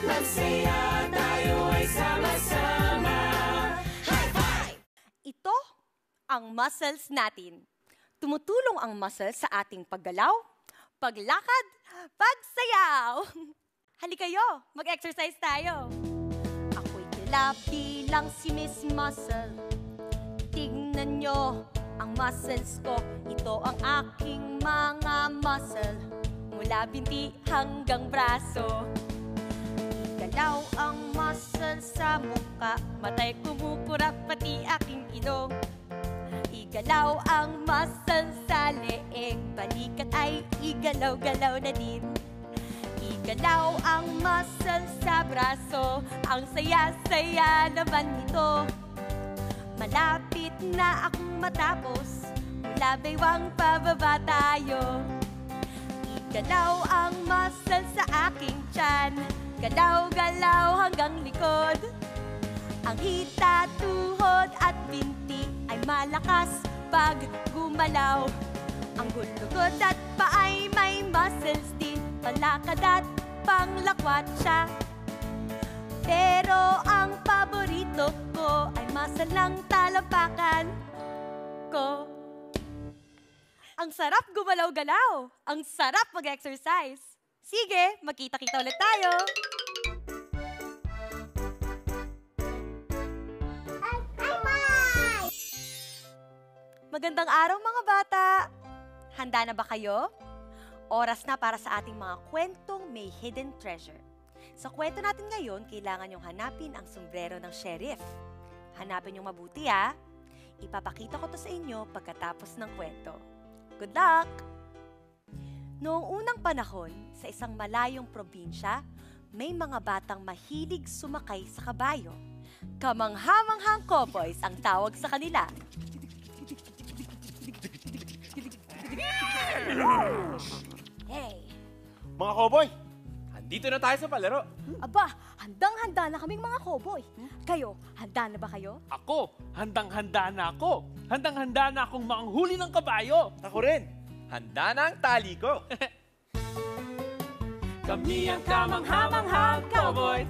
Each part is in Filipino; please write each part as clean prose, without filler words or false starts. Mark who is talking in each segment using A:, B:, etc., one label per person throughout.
A: Magsaya tayo ay sama-sama. High five!
B: Ito ang muscles natin. Tumutulong ang muscles sa ating paggalaw, paglakad, pagsayaw. Halikayo, mag-exercise tayo. Ako'y tila bilang si Miss Muscle. Tignan nyo ang muscles ko. Ito ang aking mga muscle. Mula binti hanggang braso. Igalaw ang muscle sa muka. Matay kumukura pati aking ilong. Igalaw ang muscle sa leeg. Balikat ay igalaw-galaw na din. Igalaw ang muscle sa braso. Ang saya-saya naman nito. Malapit na akong matapos. Mula baywang pababa tayo. Igalaw ang muscle sa aking tiyan. Galaw-galaw hanggang likod. Ang hita, tuhod at binti ay malakas pag gumalaw. Ang gulugod at paay may muscles din. Palakad at panglakwat siya. Pero ang paborito ko ay muscle ng talampakan ko. Ang sarap gumalaw-galaw. Ang sarap mag-exercise. Sige, magkita-kita ulit tayo. Magandang araw mga bata! Handa na ba kayo? Oras na para sa ating mga kwentong may hidden treasure. Sa kwento natin ngayon, kailangan niyong hanapin ang sombrero ng sheriff. Hanapin niyong mabuti ha. Ipapakita ko to sa inyo pagkatapos ng kwento. Good luck! Noong unang panahon, sa isang malayong probinsya, may mga batang mahilig sumakay sa kabayo. Kamangha-manghang cowboys ang tawag sa kanila.
C: Hey!
D: Mga cowboy, andito na tayo sa palaro.
C: Aba, handang-handa na kaming mga cowboy. Kayo, handa na ba kayo?
E: Ako, handang-handa na ako. Handang-handa na akong manghuli ng kabayo.
D: Ako rin, handa na ang tali ko.
E: Kami ang kamangha-manghang cowboy.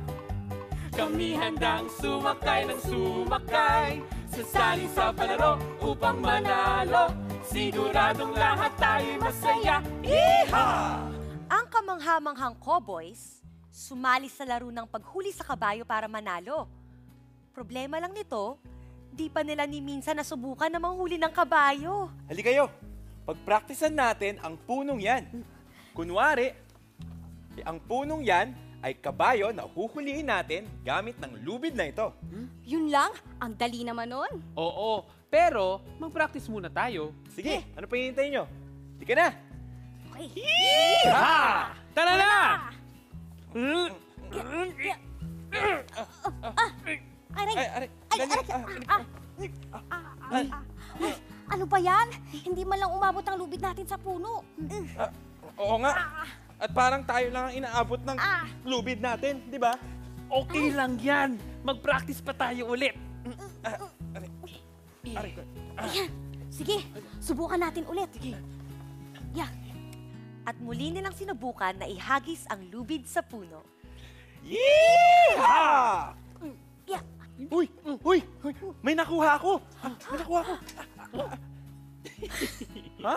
E: Kami handang sumakay ng sumakay. Sasali sa palaro upang manalo. Siguradong lahat tayo'y masaya. Yeehaw!
B: Ang kamangha-manghang cowboys, sumali sa laro ng paghuli sa kabayo para manalo. Problema lang nito, di pa nila ni minsan nasubukan na manghuli ng kabayo.
D: Halikayo, pagpraktisan natin ang punong yan. Kunwari, ang punong yan ay kabayo na huhuliin natin gamit ng lubid na ito.
C: Yun lang? Ang dali naman nun.
E: Oo, pero mag-practice muna tayo.
D: Sige, ano pa hinihintay nyo? Sige na!
C: Okay.
E: Ha! Tara na!
C: Aray!
D: Ay,
C: Ano ba yan? Hindi man lang umabot ang lubid natin sa puno.
D: oo nga. At parang tayo lang ang inaabot ng lubid natin, di ba?
E: Okay lang yan. Mag-practice pa tayo ulit.
C: Sige, subukan natin ulit. Yeah.
B: At muli nilang sinubukan na ihagis ang lubid sa puno.
D: Yeehaw!
C: Yeah.
D: Uy! May nakuha ako! May nakuha ako! Ha?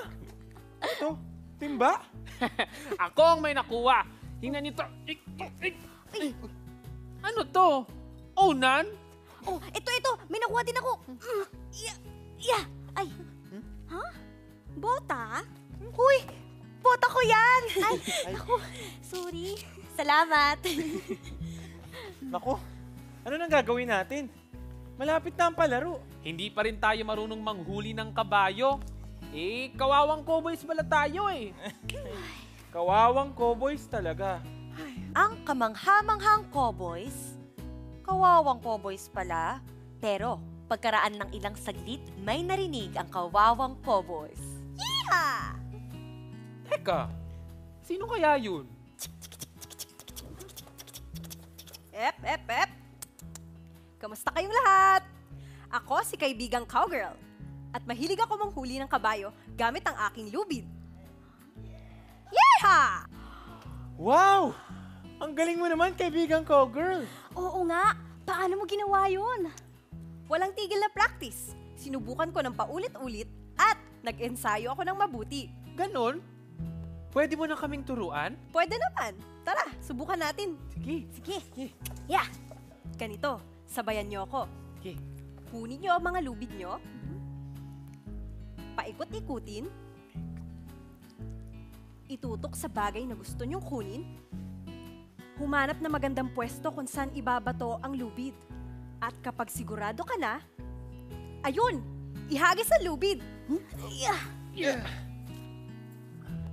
D: Ito? Timba?
E: Ako ang may nakuha. Tingnan nito. Ano to? Unan?
C: Oh, ito. May nakuha din ako. Yeah. Ay. Ha? Bota?
B: Uy! Bota ko yan!
C: Ay, ako. Sorry.
B: Salamat!
D: Naku, ano nang gagawin natin? Malapit na ang palaro.
E: Hindi pa rin tayo marunong manghuli ng kabayo. Kawawang cowboys pala tayo eh.
D: Kawawang cowboys talaga.
B: Ang kamangha-manghang cowboys, kawawang cowboys pala, pero pagkaraan ng ilang saglit, may narinig ang kawawang cowboys. Yeehaw!
E: Teka, sino kaya yun?
F: Ep. Kamusta kayong lahat? Ako si kaibigang Cowgirl. At mahilig ako manghuli ng kabayo gamit ang aking lubid. Yeehaw!
D: Wow! Ang galing mo naman, kaibigan ko, girl.
C: Oo nga. Paano mo ginawa yun?
F: Walang tigil na practice. Sinubukan ko ng paulit-ulit at nag-ensayo ako ng mabuti.
E: Ganon? Pwede mo na kaming turuan?
F: Pwede naman. Tara, subukan natin.
E: Sige.
C: Sige.
F: Yeah! Ganito, sabayan niyo ako.
E: Sige.
F: Kunin niyo ang mga lubid niyo. Paikot-ikutin. Itutok sa bagay na gusto niyong kunin. Humanap na magandang pwesto kung saan ibabato ang lubid. At kapag sigurado ka na, ayun! Ihagis ang lubid!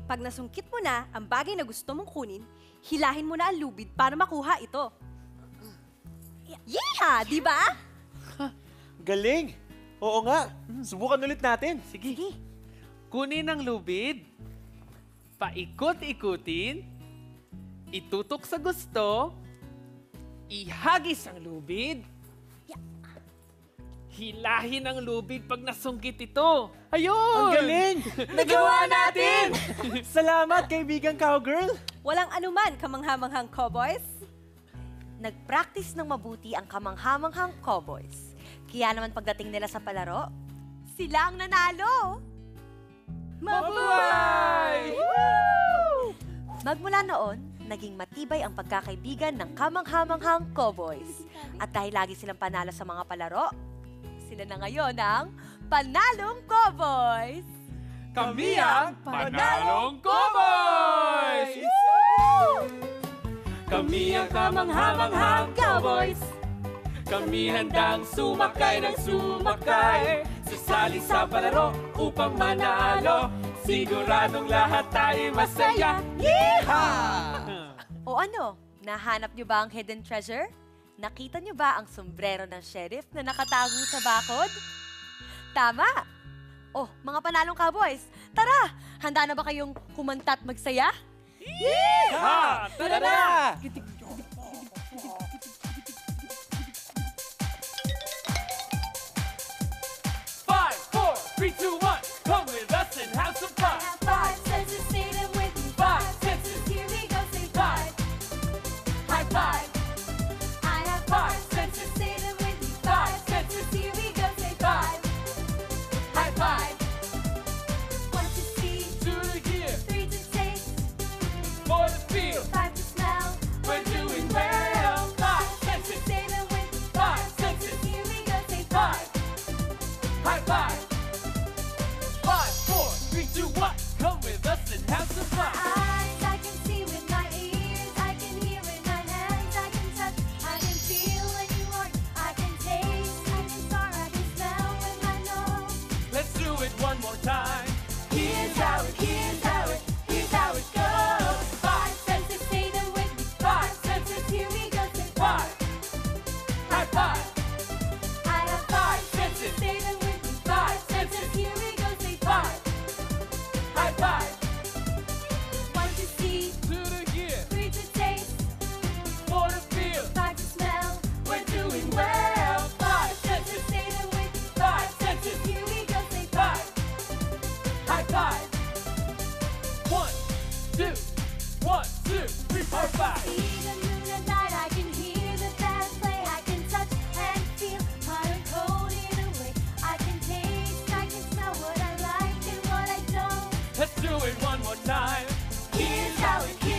F: Pag nasungkit mo na ang bagay na gusto mong kunin, hilahin mo na ang lubid para makuha ito. Yeah! Di ba?
D: Galing. Oo nga. Subukan ulit natin.
E: Sige. Kunin ang lubid. Paikot-ikutin. Itutok sa gusto. Ihagis ang lubid. Hilahin ang lubid pag nasungkit ito. Ayun!
D: Ang galing!
E: Nagawa natin!
D: Salamat, kaibigan cowgirl.
F: Walang anuman, kamanghamanghang cowboys.
B: Nag-practice ng mabuti ang kamanghamanghang cowboys. Kaya naman pagdating nila sa palaro, sila ang nanalo!
E: Mabuhay!
B: Magmula noon, naging matibay ang pagkakaibigan ng kamanghamanghang cowboys. At dahil lagi silang panalo sa mga palaro, sila na ngayon ang Panalong Cowboys!
E: Kami ang Panalong Cowboys! Kami ang kamanghamanghang cowboys. Kami handang sumakay ng sumakay. Sasali sa palaro upang manalo. Siguradong lahat tayo masaya. Yeehaw!
B: O ano, nahanap niyo ba ang hidden treasure? Nakita niyo ba ang sombrero ng sheriff na nakatago sa bakod? Tama! Oh, mga panalong cowboys, tara! Handa na ba kayong kumanta at magsaya?
E: Ha! Tara na! Five, four, three, two, one. Come with us and have some fun.
A: Five senses, say them with me.
E: Five
A: Senses, here we go, say five. High five. I have five senses, say them with me. Five senses, here we go, say five. High five. One to see,
E: Two to hear,
A: three to taste,
E: four to feel.
A: five to smell.
E: We're doing well. Five senses,
A: Say them with me.
E: five
A: Senses,
E: senses.
A: here we go, say five.
E: High five. Five, four, three, two, one. Come with us and have some fun.
A: Eyes, I can see with my ears, I can hear with my hands, I can touch, I can feel when you work, I can taste, I can start, I can smell with my nose.
E: Let's do it one more time.
A: Here's how it goes. Five senses, say them with me. Five senses, here we go, say five.
E: High five.
A: I have five senses, say them with me. Five senses, here we go, say five.
E: High five.
A: One to see,
E: Two to hear,
A: three to taste,
E: four to feel.
A: five to smell.
E: We're doing well. Five senses.
A: Say them with me.
E: Five senses.
A: Here we go, say five.
E: High five. One, two, one, two, three, four, five.
A: See the moon at night, I can hear the band play, I can touch and feel hot and cold in a way. I can taste, I can smell what I like and what I don't.
E: Let's do it one more time.
A: Here's how it goes.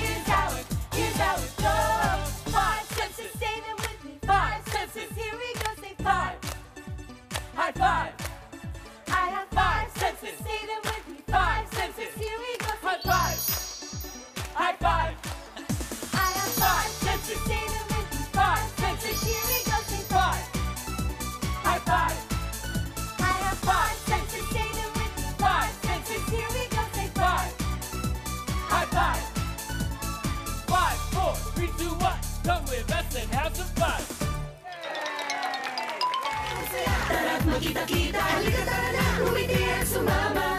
A: Five senses, say them with me. Five senses, here we go, say five.
E: High five.
A: I have five senses, say them with me. Five senses, here we go, say
E: High five. High five.
A: I have five senses, say them with me. Five senses, here we go, say five.
E: High five.
A: I have five senses, say them with me. Five senses, here we go, say five.
E: High five. Five, four, three, two, one. Come with us and have some fun.
A: Tara't magkita-kita, halika tara na, umiti at sumama.